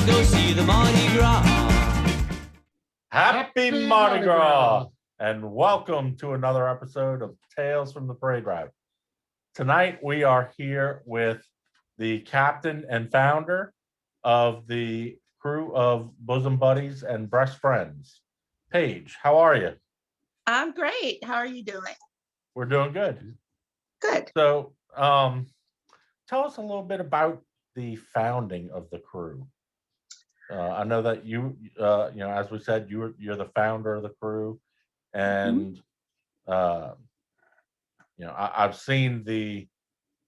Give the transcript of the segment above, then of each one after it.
go see the Mardi Gras. Happy Mardi Gras, and welcome to another episode of Tales from the Parade Route. Tonight we are here with the captain and founder of the crew of Bosom Buddies and Breast Friends. Paige, how are you? I'm great. How are you doing? We're doing good. Good. So, tell us a little bit about the founding of the crew. I know that as we said, you're the founder of the crew, and I've seen the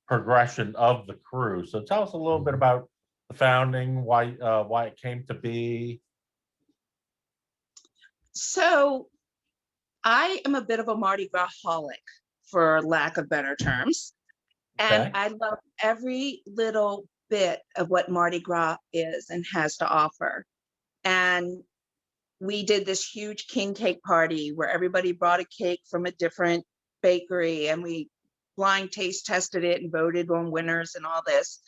progression of the crew. So tell us a little bit about the founding, why it came to be. So, I am a bit of a Mardi Gras holic, for lack of better terms, and Okay. I love every little bit of what Mardi Gras is and has to offer. And we did this huge king cake party where everybody brought a cake from a different bakery, and we blind taste tested it and voted on winners and all this.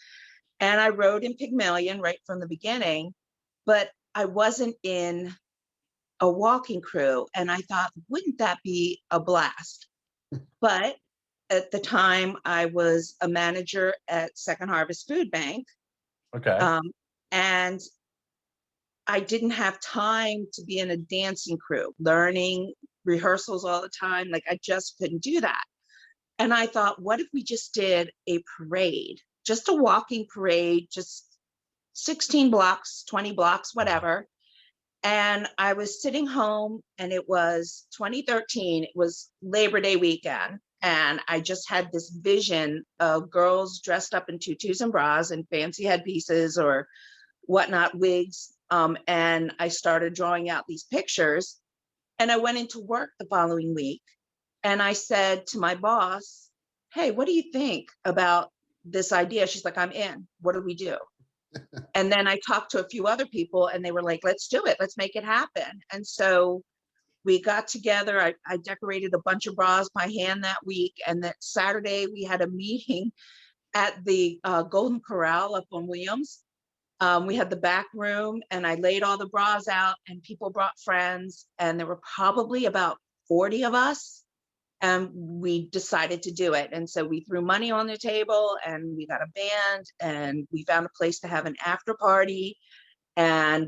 And I rode in Pygmalion right from the beginning, but I wasn't in a walking crew. And I thought, wouldn't that be a blast? But at the time, I was a manager at Second Harvest Food Bank. Okay. And I didn't have time to be in a dancing crew, learning rehearsals all the time. Like, I just couldn't do that. And I thought, what if we just did a parade, just a walking parade, just 16 blocks, 20 blocks, whatever. And I was sitting home, and it was 2013. It was Labor Day weekend. And I just had this vision of girls dressed up in tutus and bras and fancy headpieces or whatnot, wigs. And I started drawing out these pictures. And I went into work the following week. And I said to my boss, hey, what do you think about this idea? She's like, I'm in. What do we do? And then I talked to a few other people, and they were like, let's do it. Let's make it happen. And so we got together. I decorated a bunch of bras by hand that week. And that Saturday we had a meeting at the Golden Corral up on Williams. We had the back room, and I laid all the bras out, and people brought friends, and there were probably about 40 of us. And we decided to do it. And so we threw money on the table, and we got a band, and we found a place to have an after party. And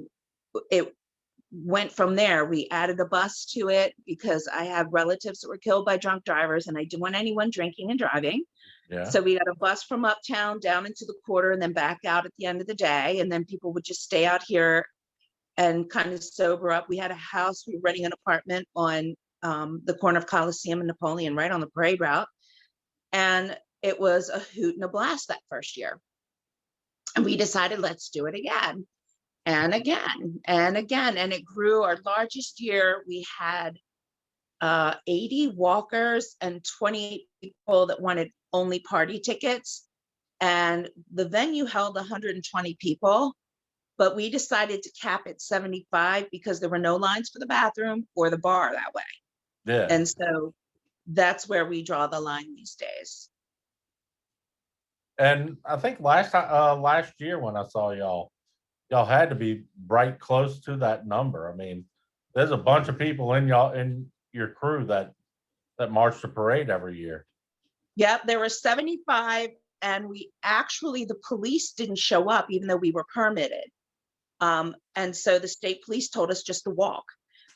it went from there. We added a bus to it because I have relatives that were killed by drunk drivers, and I didn't want anyone drinking and driving. Yeah. So we got a bus from uptown down into the quarter and then back out at the end of the day. And then people would just stay out here and kind of sober up. We had a house. We were renting an apartment on the corner of Coliseum and Napoleon, right on the parade route. And it was a hoot and a blast that first year. And we decided, let's do it again and again and again. And it grew. Our largest year, we had 80 walkers and 28 people that wanted only party tickets. And the venue held 120 people. But we decided to cap at 75 because there were no lines for the bathroom or the bar that way. Yeah. And so that's where we draw the line these days. And I think last year when I saw y'all had to be right close to that number. I mean, there's a bunch of people in your crew that march the parade every year. Yep, there were 75, and the police didn't show up even though we were permitted. And so the state police told us just to walk.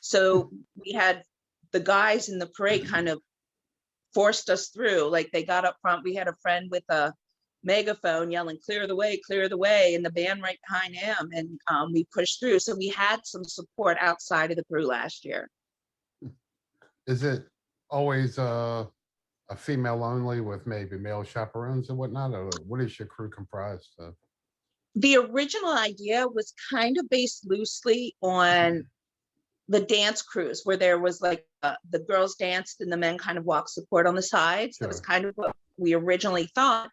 So we had the guys in the parade kind of forced us through. Like, they got up front. We had a friend with a megaphone yelling, clear the way, and the band right behind him. And we pushed through. So we had some support outside of the crew last year. Is it always a female only with maybe male chaperones and whatnot? Or what is your crew comprised of? The original idea was kind of based loosely on the dance crews, where there was like the girls danced and the men kind of walked support on the sides. Sure. That was kind of what we originally thought.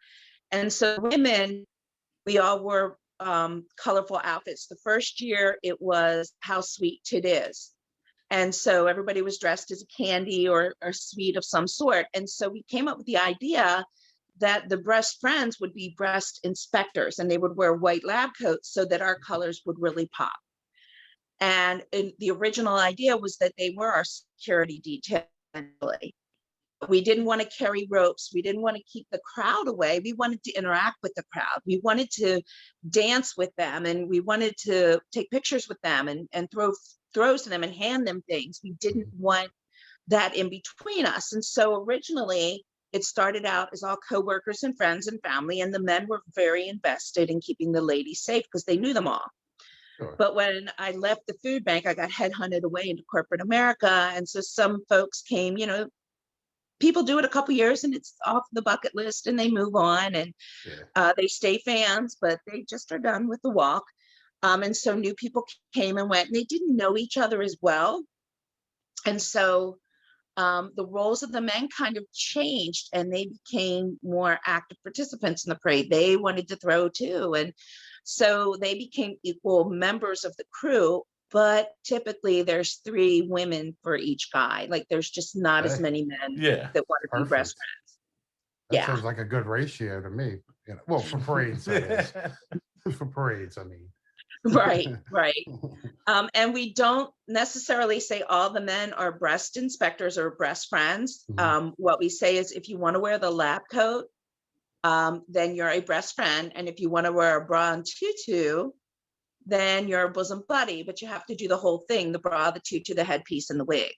And so women, we all wore colorful outfits. The first year it was How Sweet It Is. And so everybody was dressed as a candy or sweet of some sort. And so we came up with the idea that the breast friends would be breast inspectors, and they would wear white lab coats so that our colors would really pop. And the original idea was that they were our security detail. We didn't want to carry ropes. We didn't want to keep the crowd away. We wanted to interact with the crowd. We wanted to dance with them, and we wanted to take pictures with them and throw throws to them and hand them things. We didn't want that in between us. And so originally it started out as all coworkers and friends and family, and the men were very invested in keeping the ladies safe because they knew them all. Sure. But when I left the food bank, I got headhunted away into corporate America. And so some folks came, people do it a couple years and it's off the bucket list and they move on, and they stay fans, but they just are done with the walk. And so new people came and went, and they didn't know each other as well. And so the roles of the men kind of changed, and they became more active participants in the parade. They wanted to throw too. And so they became equal members of the crew, but typically there's 3 women for each guy. Like there's just not as many men that want to be breast friends. That sounds like a good ratio to me. Well, for parades, that is. For parades, I mean. Right. And we don't necessarily say all the men are breast inspectors or breast friends. What we say is, if you want to wear the lab coat, then you're a breast friend. And if you want to wear a bra and tutu, then you're a bosom buddy, but you have to do the whole thing: the bra, the tutu, the headpiece, and the wig.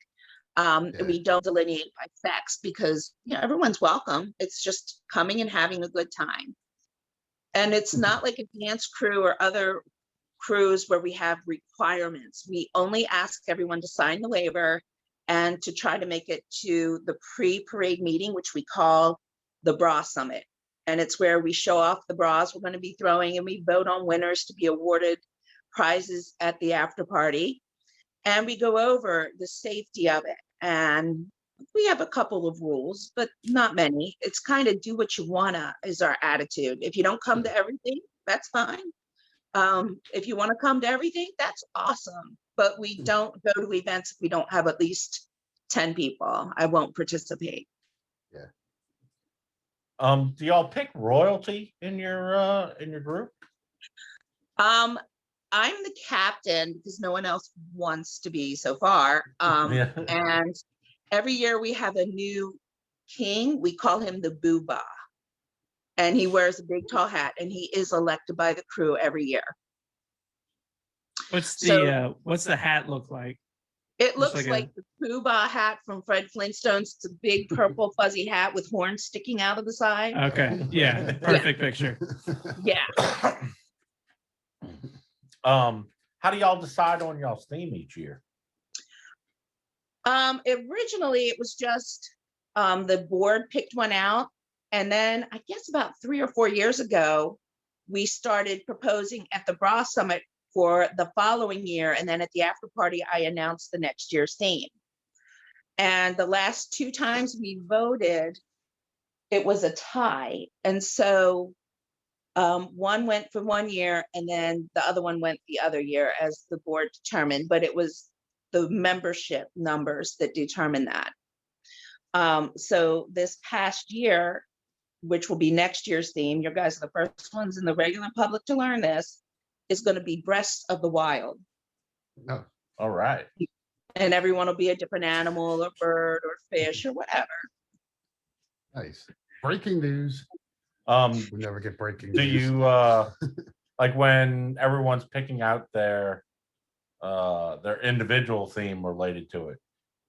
We don't delineate by sex because everyone's welcome. It's just coming and having a good time. And it's not like a dance crew or other crews where we have requirements. We only ask everyone to sign the waiver and to try to make it to the pre-parade meeting, which we call the bra summit. And it's where we show off the bras we're going to be throwing, and we vote on winners to be awarded prizes at the after party. And we go over the safety of it. And we have a couple of rules, but not many. It's kind of do what you wanna is our attitude. If you don't come to everything, that's fine. If you want to come to everything, that's awesome. But we don't go to events if we don't have at least 10 people. I won't participate. Do y'all pick royalty in your group? I'm the captain because no one else wants to be so far. And every year we have a new king. We call him the Boo-Bah. And he wears a big tall hat, and he is elected by the crew every year. What's the hat look like? It looks like the Pooh-Bah hat from Fred Flintstone's. It's a big purple fuzzy hat with horns sticking out of the side. Okay, yeah, perfect picture. Yeah. How do y'all decide on y'all's theme each year? Originally it was just the board picked one out, and then I guess about 3 or 4 years ago we started proposing at the bra summit for the following year, and then at the after party I announced the next year's theme. And the last 2 times we voted, it was a tie, and so one went for 1 year and then the other one went the other year as the board determined, but it was the membership numbers that determined that. So this past year, which will be next year's theme, you guys are the first ones in the regular public to learn this, is going to be Breasts of the Wild. No. All right. And everyone will be a different animal or bird or fish or whatever. Nice. Breaking news. We never get breaking do news. You like when everyone's picking out their individual theme related to it,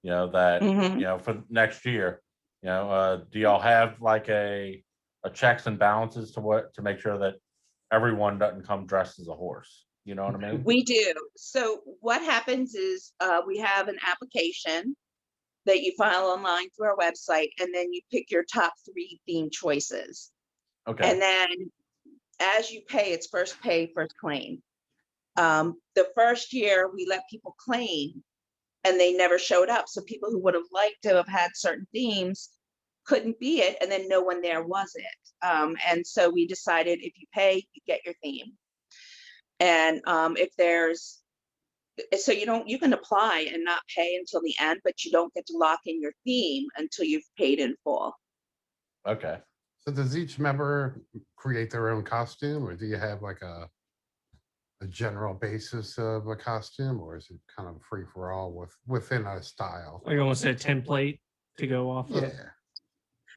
that for next year, do y'all have like a checks and balances to make sure that everyone doesn't come dressed as a horse? You know what I mean? We do. So what happens is we have an application that you file online through our website, and then you pick your top 3 theme choices. Okay. And then as you pay, it's first pay, first claim. The first year we let people claim and they never showed up. So people who would have liked to have had certain themes couldn't be it, and then no one there was it. And so we decided if you pay, you get your theme. And if there's, so you can apply and not pay until the end, but you don't get to lock in your theme until you've paid in full. Okay. So does each member create their own costume, or do you have like a general basis of a costume, or is it kind of free for all within a style? Like almost a template to go off of. Yeah.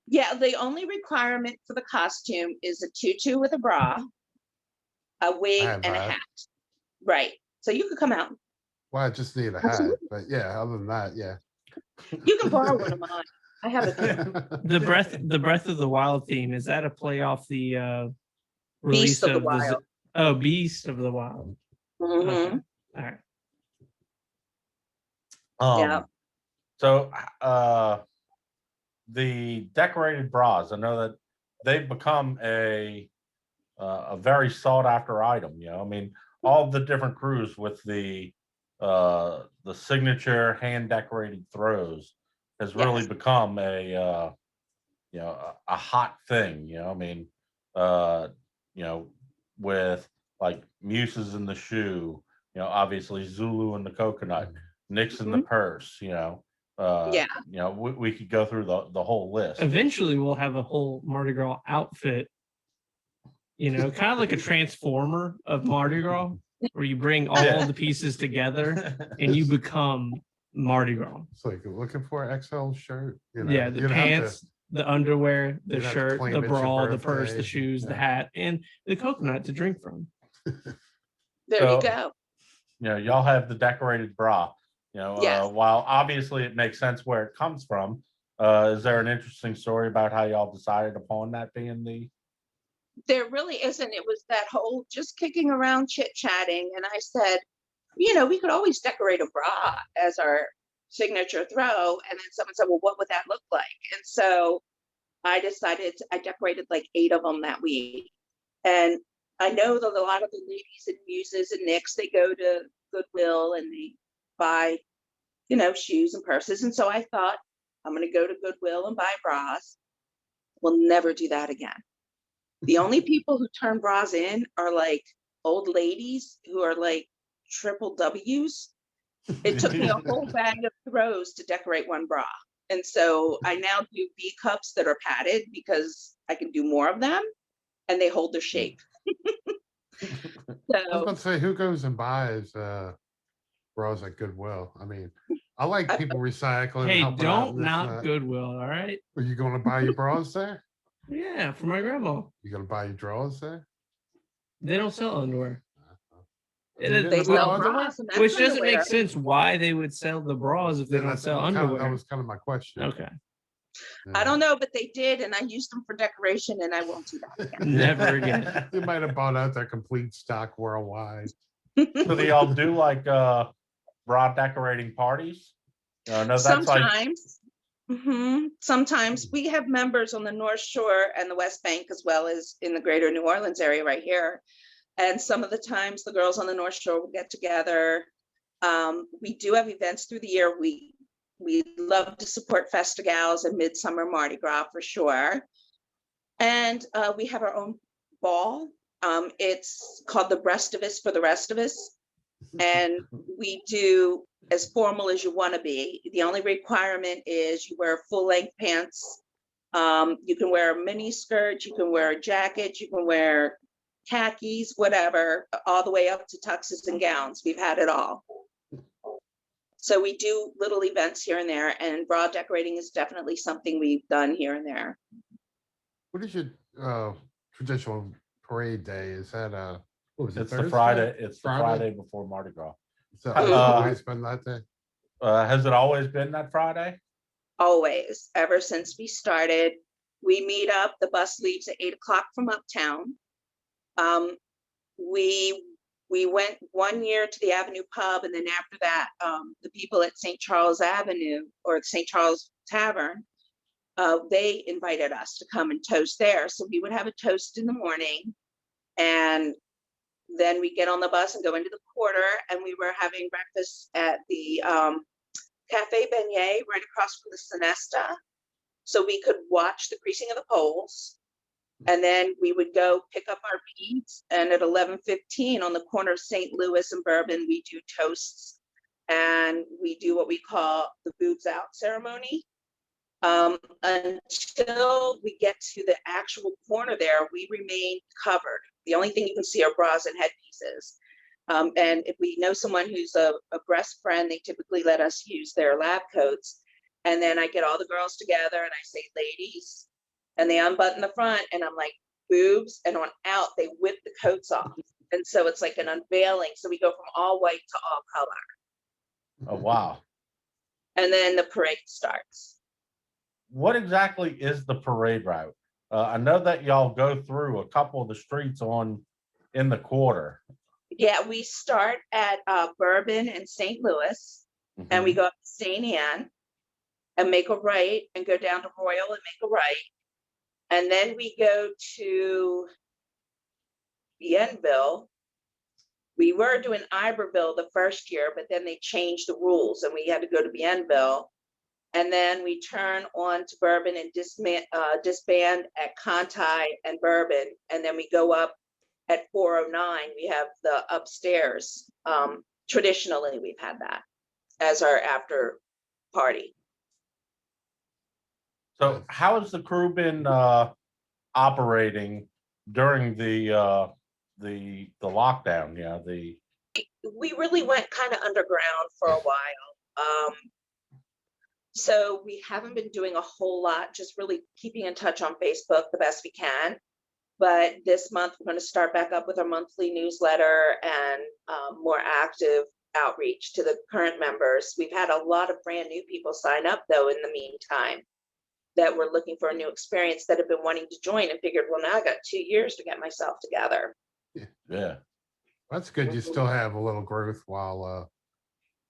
Yeah, the only requirement for the costume is a tutu with a bra, a wig, have and a that. hat. Right. So you could come out. Well, I just need a hat, but yeah, other than that, yeah. You can borrow one of mine. I have it. The Breath of the Wild theme, is that a play off the release Beast of the Wild. Beast of the Wild. Mhm. Okay. All right. Yeah. So the decorated bras, I know that they've become a very sought after item. You know, I mean, all the different crews with the signature hand decorated throws has really Yes. become a a hot thing. You know, I mean, with like Muses in the shoe, obviously Zulu in the coconut, Nick's in the purse, Yeah. we could go through the whole list. Eventually, we'll have a whole Mardi Gras outfit. Kind of like a transformer of Mardi Gras, where you bring all the pieces together and you become Mardi Gras. So you're looking for an XL shirt? Yeah, the you'd have to- pants, the underwear, the you'd have to shirt, claim the it's your bra, the purse, the birthday. shoes, the Yeah. hat, and the coconut to drink from. There So- you go. Y'all have the decorated bra. Yes. While obviously it makes sense where it comes from, is there an interesting story about how y'all decided upon that being the? There really isn't. It was that whole just kicking around, chit-chatting. And I said, we could always decorate a bra as our signature throw. And then someone said, well, what would that look like? And so I decided I decorated like 8 of them that week. And I know that a lot of the ladies and Muses and Nicks, they go to Goodwill and they buy, shoes and purses. And so I thought, I'm going to go to Goodwill and buy bras. We'll never do that again. The only people who turn bras in are like old ladies who are like triple W's. It took me a whole bag of throws to decorate one bra. And so I now do B cups that are padded because I can do more of them and they hold their shape. I was So about to say, who goes and buys bras at Goodwill? I mean, I like people recycling. Hey, helping out don't and this and knock that. Goodwill, all right? Are you going to buy your bras there? Yeah, for my grandma. You going to buy your drawers there? They don't sell underwear. You It- didn't they which- buy sell underwear? bras and that's Which doesn't underwear. make sense why they would sell the bras if they Yeah, don't that's sell kinda- underwear. That was kind of my question. Okay. I don't know, but they did, and I used them for decoration, and I won't do that again. Never again. You might have bought out their complete stock worldwide. So do y'all do like bra decorating parties? No, that's like Sometimes. Sometimes we have members on the North Shore and the West Bank, as well as in the greater New Orleans area right here. And some of the times the girls on the North Shore will get together. We do have events through the year. We love to support Festivals and Midsummer Mardi Gras for sure. And we have our own ball. It's called the Breastivus for the rest of us. And we do as formal as you want to be. The only requirement is you wear full length pants. You can wear a mini skirt, you can wear a jacket, you can wear khakis, whatever, all the way up to tuxes and gowns. We've had it all. So we do little events here and there, and bra decorating is definitely something we've done here and there. What is your traditional parade day? Is that what was it? it's the Thursday? Friday. It's the Friday? Friday before Mardi Gras. So Uh, it's always been that day. Has it always been that Friday? Always, ever since we started. We meet up, the bus leaves at 8 o'clock from uptown. We went one year to the Avenue Pub, and then after that, the people at St. Charles Avenue or St. Charles Tavern, they invited us to come and toast there. So we would have a toast in the morning, and then we get on the bus and go into the quarter, and we were having breakfast at the Cafe Beignet right across from the Sonesta, so we could watch the creasing of the poles. And then we would go pick up our beads, and at 11:15 on the corner of St. Louis and Bourbon, we do toasts, and we do what we call the boobs out ceremony. Until we get to the actual corner there, we remain covered. The only thing you can see are bras and headpieces. And if we know someone who's a breast friend, they typically let us use their lab coats. And then I get all the girls together and I say, ladies, and they unbutton the front and I'm like, boobs, and on out, they whip the coats off. And so it's like an unveiling. So we go from all white to all color. Oh, wow. And then the parade starts. What exactly is the parade route? I know that y'all go through a couple of the streets in the quarter. Yeah, we start at Bourbon and St. Louis, and we go up to St. Anne and make a right and go down to Royal and make a right. And then we go to Bienville. We were doing Iberville the first year, but then they changed the rules and we had to go to Bienville. And then we turn on to Bourbon and disband at Conti and Bourbon. And then we go up at 409. We have the upstairs. Traditionally, we've had that as our after party. So how has the crew been operating during the lockdown? Yeah, we really went kind of underground for a while. So we haven't been doing a whole lot, just really keeping in touch on Facebook the best we can. But this month, we're going to start back up with our monthly newsletter and more active outreach to the current members. We've had a lot of brand new people sign up, though, in the meantime, that were looking for a new experience that have been wanting to join and figured, well, now I got 2 years to get myself together. Yeah. That's good. You still have a little growth while,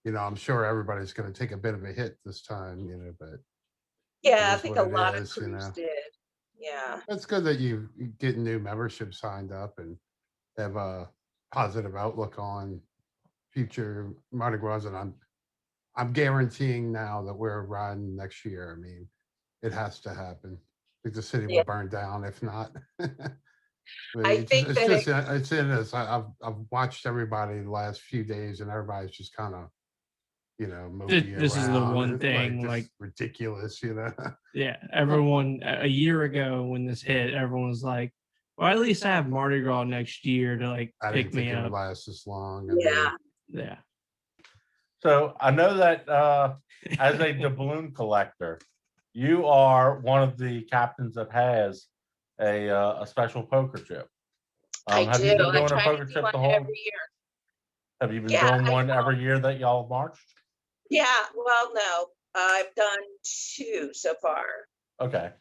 I'm sure everybody's going to take a bit of a hit this time, but. Yeah, I think a lot of crews did. Yeah. It's good that you get new membership signed up and have a positive outlook on future Mardi Gras. And I'm guaranteeing now that we're riding next year. I mean, it has to happen. I think the city will burn down if not. It's in us. I've watched everybody the last few days, and everybody's just kind of, this is the one thing, like ridiculous, Yeah, everyone a year ago when this hit, everyone was like, "Well, at least I have Mardi Gras next year to like pick me up." It would last this long. Yeah. So I know that as a doubloon collector, you are one of the captains that has a special poker chip. Have you been doing a poker chip the whole every year? Have you been doing one every year that y'all marched? Yeah, well, no, I've done 2 so far. Okay.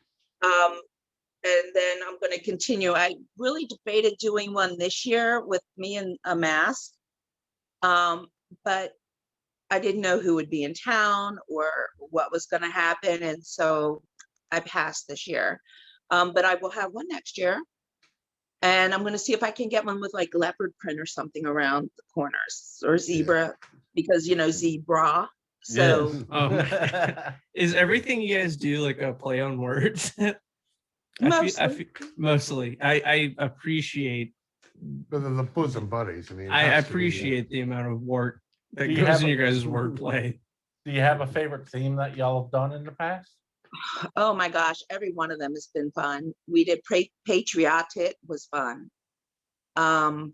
And then I'm going to continue. I really debated doing one this year with me and a mask, but I didn't know who would be in town or what was going to happen, and so I passed this year. But I will have one next year. And I'm going to see if I can get one with like leopard print or something around the corners, or zebra, because, zebra. So is everything you guys do like a play on words? Mostly. I appreciate the Bosom Buddies. I mean, I appreciate the amount of work that goes in your guys' wordplay. Do you have a favorite theme that y'all have done in the past? Oh my gosh, every one of them has been fun. We did Patriotic was fun. I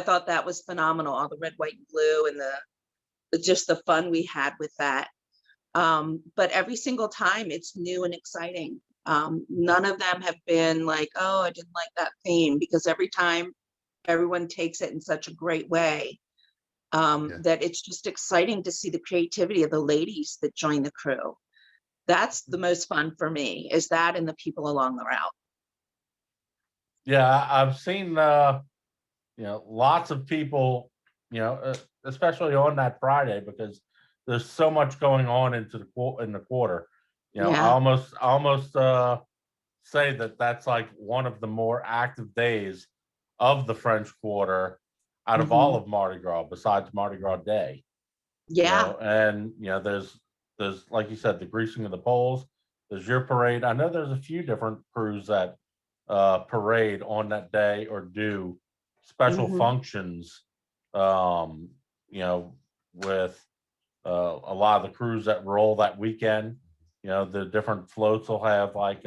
thought that was phenomenal. All the red, white, and blue, and just the fun we had with that. But every single time it's new and exciting. None of them have been like, oh, I didn't like that theme, because every time everyone takes it in such a great way that it's just exciting to see the creativity of the ladies that join the crew. That's the most fun for me, is that and the people along the route. Yeah, I've seen, lots of people, especially on that Friday, because there's so much going on in the quarter. I almost say that that's like one of the more active days of the French Quarter out of all of Mardi Gras, besides Mardi Gras Day. Yeah. There's, like you said, the greasing of the poles. There's your parade. I know there's a few different crews that parade on that day or do special functions, with a lot of the crews that roll that weekend. the different floats will have like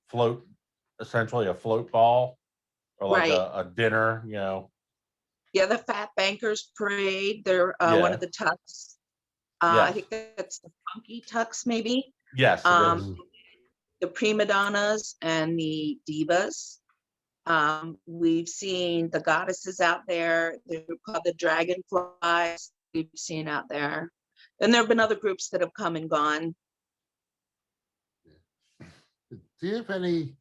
float, essentially a float ball or like Right. a dinner, Yeah, the Fat Bankers Parade, they're one of the tucks. I Yes. think that's the Funky Tucks, maybe. Yes, it is. The Prima Donnas and the Divas. We've seen the goddesses out there. They're called the Dragonflies. We've seen out there. And there have been other groups that have come and gone. Do you have any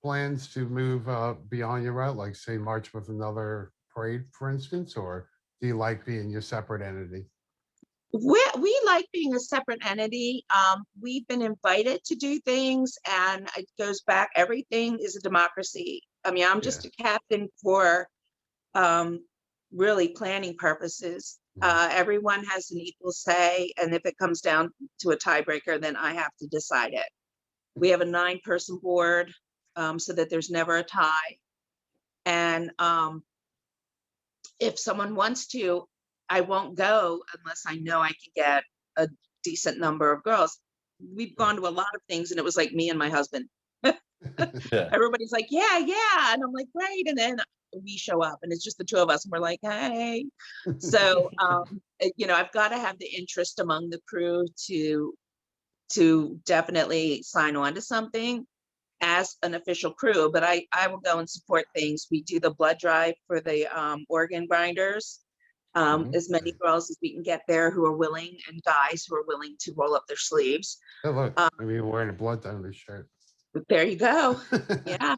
plans to move beyond your route, like say march with another parade, for instance, or do you like being your separate entity? We like being a separate entity. We've been invited to do things, and it goes back. Everything is a democracy. I mean, I'm just a captain for really planning purposes. Everyone has an equal say, and if it comes down to a tiebreaker, then I have to decide it. We have a 9-person board, so that there's never a tie. And if someone wants to, I won't go unless I know I can get a decent number of girls. We've gone to a lot of things, and it was like me and my husband. Everybody's like, yeah. And I'm like, great. And then we show up, and it's just the two of us, and we're like, hey. So, I've got to have the interest among the crew to definitely sign on to something as an official crew, but I will go and support things. We do the blood drive for the organ grinders. As many girls as we can get there who are willing, and guys who are willing to roll up their sleeves. Oh, look, I mean, you're wearing a blood donor shirt. There you go. Yeah.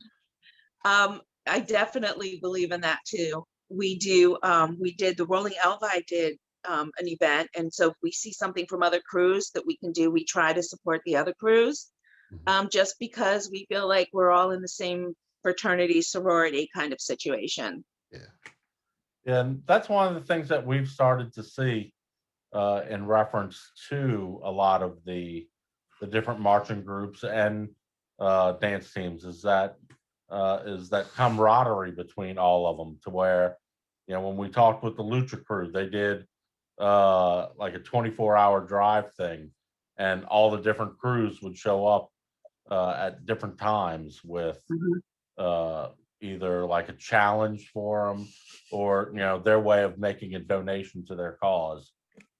I definitely believe in that too. We did the Rolling Elva, I did an event. And so if we see something from other crews that we can do, we try to support the other crews, just because we feel like we're all in the same fraternity, sorority kind of situation. And that's one of the things that we've started to see in reference to a lot of the different marching groups and dance teams is that camaraderie between all of them, to where, when we talked with the Lucha crew, they did like a 24-hour drive thing, and all the different crews would show up at different times with either like a challenge for them or their way of making a donation to their cause.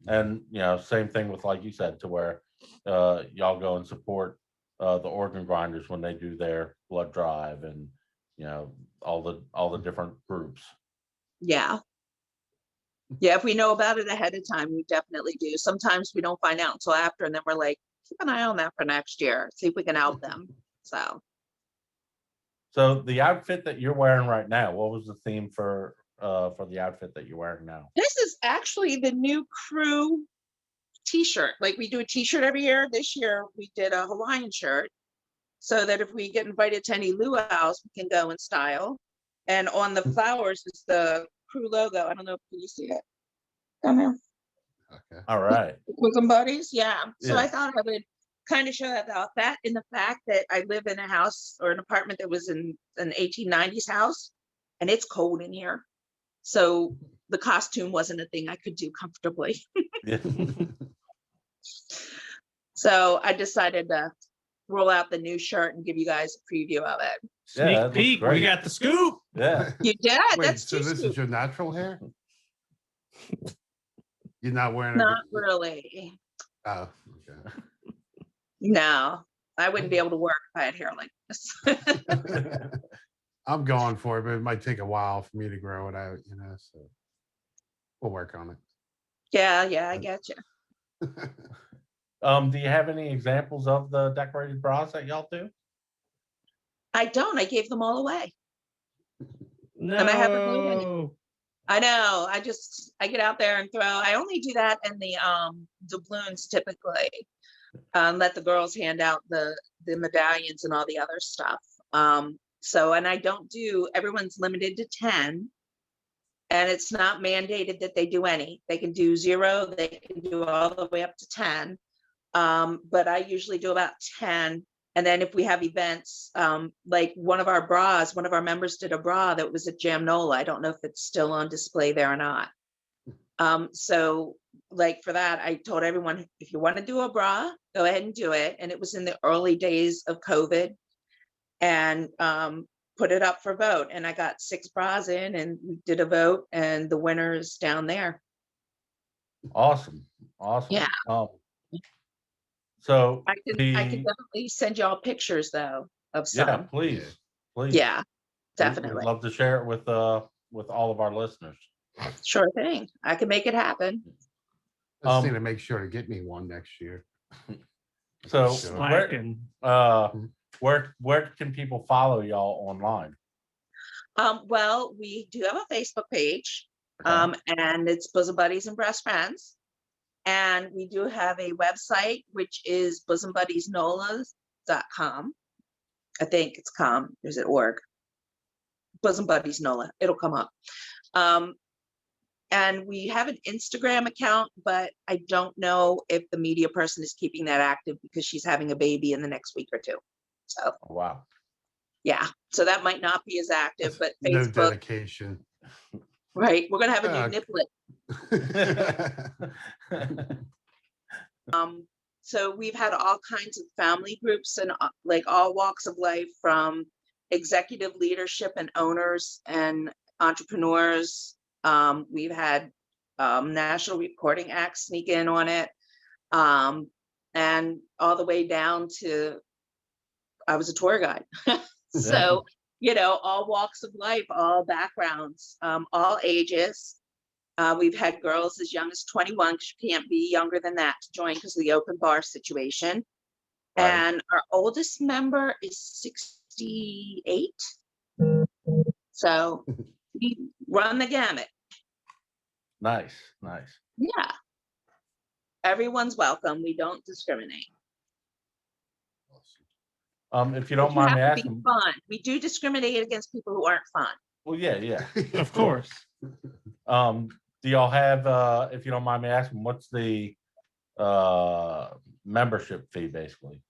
And same thing with, like you said, to where y'all go and support the organ grinders when they do their blood drive, and all the different groups. Yeah, if we know about it ahead of time, we definitely do. Sometimes we don't find out until after, and then we're like, keep an eye on that for next year, see if we can help them. So the outfit that you're wearing right now, what was the theme for the outfit that you're wearing now? This is actually the new crew t-shirt. Like, we do a t-shirt every year. This year we did a Hawaiian shirt, so that if we get invited to any luau's, we can go in style. And on the flowers is the crew logo. I don't know if you see it down there. Okay. All right. Bosom Buddies, yeah. So I thought I would kind of show that in the fact that I live in a house or an apartment that was in an 1890s house, and it's cold in here. So the costume wasn't a thing I could do comfortably. So I decided to roll out the new shirt and give you guys a preview of it. Sneak peek, we got the scoop. Yeah. You did? Wait, That's so this is your natural hair? You're not wearing Not really. Oh, okay. No, I wouldn't be able to work if I had hair like this. I'm going for it, but it might take a while for me to grow it out, so we'll work on it. Yeah, I get you. Do you have any examples of the decorated bras that y'all do? I don't. I gave them all away. No. And I haven't made any. I know. I get out there and throw. I only do that in the doubloons typically. Let the girls hand out the medallions and all the other stuff. And I don't do. Everyone's limited to 10, and it's not mandated that they do any. They can do 0. They can do all the way up to 10. But I usually do about 10. And then if we have events, like one of our members did a bra that was at Jamnola. I don't know if it's still on display there or not. So like for that, I told everyone, if you want to do a bra, go ahead and do it. And it was in the early days of COVID, and put it up for vote. And I got 6 bras in, and we did a vote, and the winner is down there. Awesome. Yeah. So I can definitely send y'all pictures though of some. yeah, please. Yeah, We'd definitely. love to share it with all of our listeners. Sure thing. I can make it happen. I just need to make sure to get me one next year. So Slacking. where can people follow y'all online? Well, we do have a Facebook page, and it's Bosom Buddies and Breast Friends. And we do have a website, which is bosombuddiesnola.com. I think it's com. Is it org? Bosom Buddies Nola. It'll come up. And we have an Instagram account, but I don't know if the media person is keeping that active because she's having a baby in the next week or 2. So Wow. yeah, so that might not be as active, but No Facebook, dedication. right? We're gonna have a new niplet. So we've had all kinds of family groups and like all walks of life, from executive leadership and owners and entrepreneurs. We've had national recording acts sneak in on it, and all the way down to I was a tour guide. So, all walks of life, all backgrounds, all ages. We've had girls as young as 21, because you can't be younger than that to join because of the open bar situation. Right. And our oldest member is 68. So we run the gamut. Nice. Yeah. Everyone's welcome. We don't discriminate. If you don't mind me asking, fun. We do discriminate against people who aren't fun. Well, yeah. Of course. Do y'all have, if you don't mind me asking, what's the membership fee basically?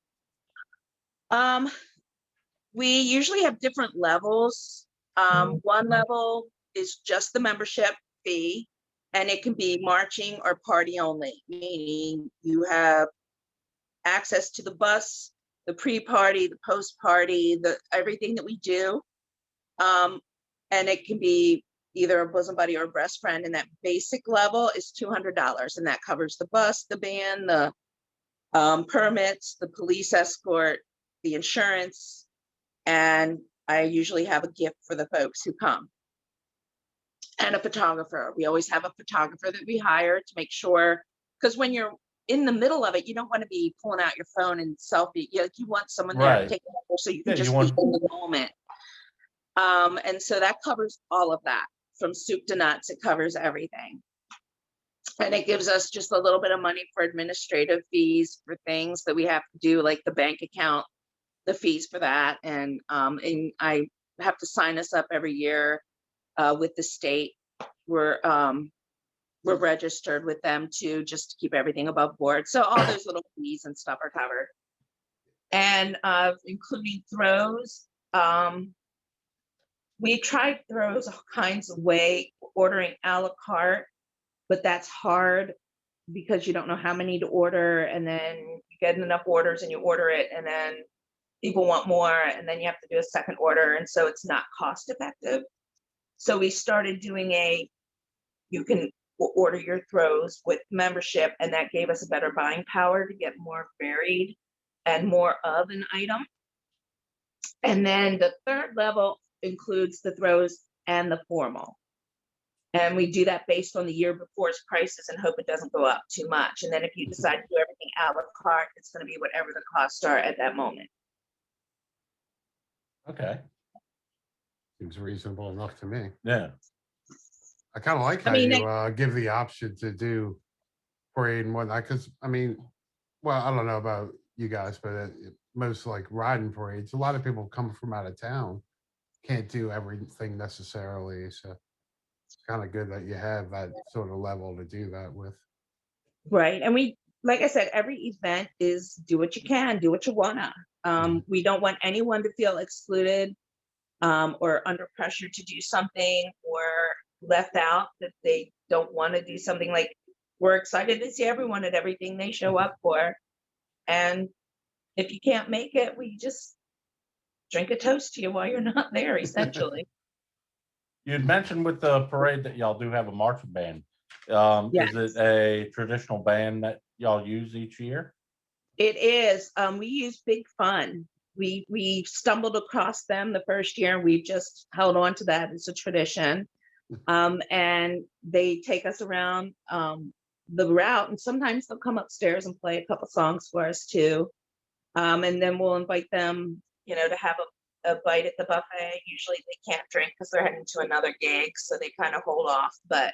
We usually have different levels. One level is just the membership fee, and it can be marching or party only, meaning you have access to the bus, the pre-party, the post-party, everything that we do. And it can be either a bosom buddy or a breast friend, and that basic level is $200, and that covers the bus, the band, the permits, the police escort, the insurance, and I usually have a gift for the folks who come. And a photographer. We always have a photographer that we hire to make sure, because when you're in the middle of it, you don't want to be pulling out your phone and selfie. You want someone there to take a photo so you can just be in the moment. And so that covers all of that, from soup to nuts. It covers everything. And it gives us just a little bit of money for administrative fees for things that we have to do, like the bank account, the fees for that. And I have to sign us up every year with the state. We're registered with them too, just to keep everything above board. So all those little fees and stuff are covered. And including throws. We tried throws all kinds of way, ordering a la carte, but that's hard because you don't know how many to order, and then you get enough orders and you order it, and then people want more, and then you have to do a second order, and so it's not cost effective. So we started doing you can order your throws with membership, and that gave us a better buying power to get more varied and more of an item. And then the third level includes the throws and the formal. And we do that based on the year before's prices and hope it doesn't go up too much. And then if you decide to do everything a la carte, it's going to be whatever the costs are at that moment. Okay. Seems reasonable enough to me. Yeah. I kind of like how you give the option to do parade and whatnot, because I don't know about you guys, but most like riding parades, a lot of people come from out of town, can't do everything necessarily. So it's kind of good that you have that sort of level to do that with. Right. And we, like I said, every event is do what you can, do what you wanna. We don't want anyone to feel excluded or under pressure to do something or left out, that they don't want to do something. Like we're excited to see everyone at everything they show up for. And if you can't make it, we just drink a toast to you while you're not there, essentially. You'd mentioned with the parade that y'all do have a marching band. Yes. Is it a traditional band that y'all use each year? It is. We use Big Fun. We stumbled across them the first year, and we've just held on to that as a tradition. And they take us around the route, and sometimes they'll come upstairs and play a couple songs for us too. And then we'll invite them, to have a bite at the buffet. Usually they can't drink because they're heading to another gig, so they kind of hold off. But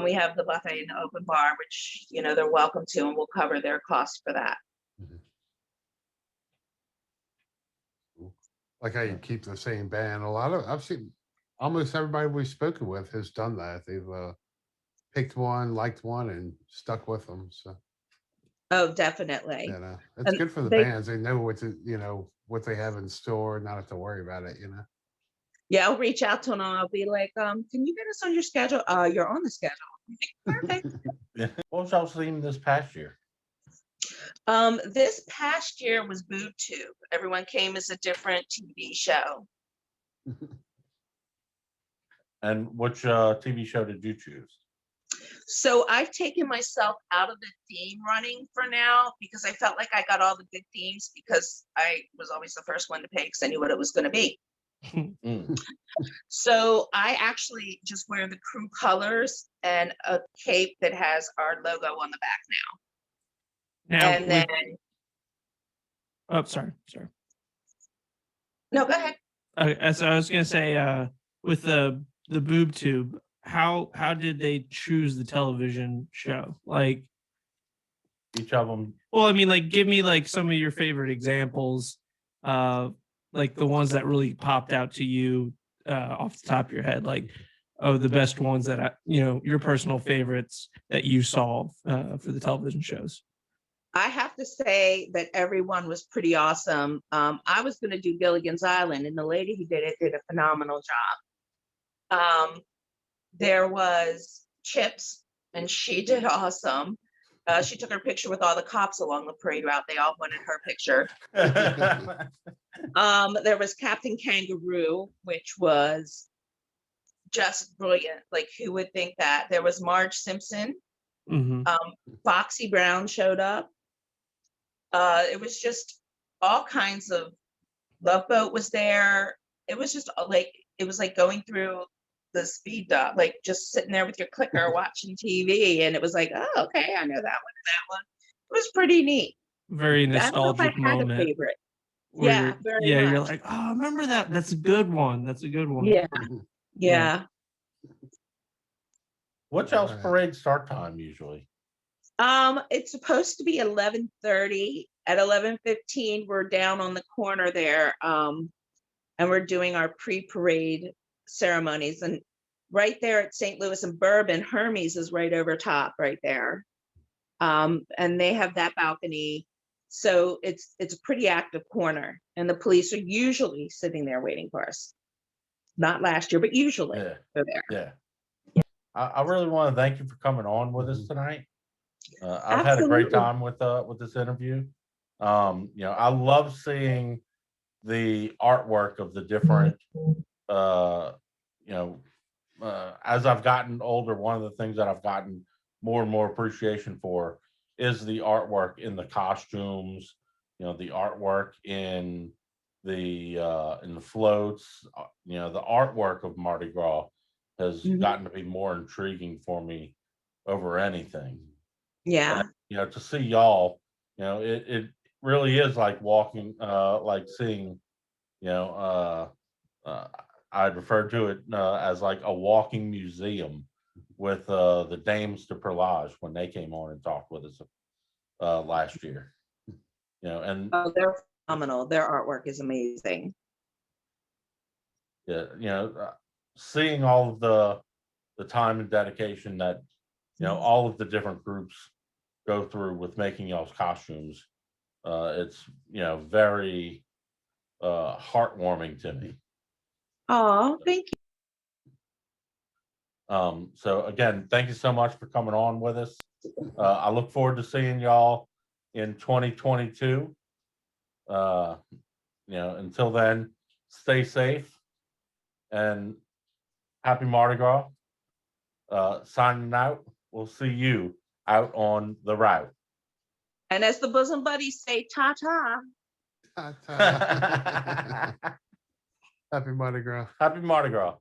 we have the buffet and the open bar, which they're welcome to, and we'll cover their cost for that. Like how you keep the same band. I've seen almost everybody we've spoken with has done that. They've picked one, liked one, and stuck with them. So Oh, definitely. it's And good for the they- bands. They know what they have in store, not have to worry about it. Yeah, I'll reach out to them. I'll be like, can you get us on your schedule? You're on the schedule. Perfect. What was y'all's theme this past year? This past year was Boob Tube. Everyone came as a different TV show. And which TV show did you choose? So I've taken myself out of the theme running for now because I felt like I got all the good themes because I was always the first one to pay because I knew what it was going to be. So I actually just wear the crew colors and a cape that has our logo on the back now. Now, And then, oh, sorry. no, go ahead. So I was gonna say, with the boob tube, how did they choose the television show? Like, Each of them. well, I mean, like, give me like some of your favorite examples, like the ones that really popped out to you off the top of your head, like, oh, the best ones that your personal favorites that you saw for the television shows. I have to say that everyone was pretty awesome. I was going to do Gilligan's Island, and the lady who did it did a phenomenal job. There was Chips, and she did awesome. She took her picture with all the cops along the parade route. They all wanted her picture. There was Captain Kangaroo, which was just brilliant. Like, who would think that? There was Marge Simpson. Mm-hmm. Foxy Brown showed up. It was just all kinds of. Love Boat was there. It was just like going through the speed dot, like just sitting there with your clicker watching TV, and it was like, oh, okay, I know that one and that one. It was pretty neat. Very nostalgic I don't know if I had moment. a favorite. Yeah, very you're much. like, oh, I remember that. That's a good one. Yeah. Yeah. What's y'all's parade start time usually? It's supposed to be 11:30. At 11:15, we're down on the corner there, and we're doing our pre-parade ceremonies. And right there at St. Louis and Bourbon, Hermes is right over top, right there, and they have that balcony. So it's a pretty active corner, and the police are usually sitting there waiting for us. Not last year, but usually they're there. Yeah. I really want to thank you for coming on with us tonight. I've had a Absolutely. great time with this interview. I love seeing the artwork of the different. As I've gotten older, one of the things that I've gotten more and more appreciation for is the artwork in the costumes. The artwork in the floats. The artwork of Mardi Gras has gotten to be more intriguing for me over anything. Yeah. And, to see y'all, it really is like walking, like seeing, I'd refer to it as like a walking museum with the Dames de Perlage when they came on and talked with us last year. And they're phenomenal. Their artwork is amazing. Seeing all of the time and dedication that all of the different groups go through with making y'all's costumes, it's very heartwarming to me. Oh, thank So again, thank you so much for coming on with us. I look forward to seeing y'all in 2022. Until then, stay safe and happy Mardi Gras. Signing out. We'll see you out on the route. And as the bosom buddies say, ta-ta. Happy Mardi Gras. Happy Mardi Gras.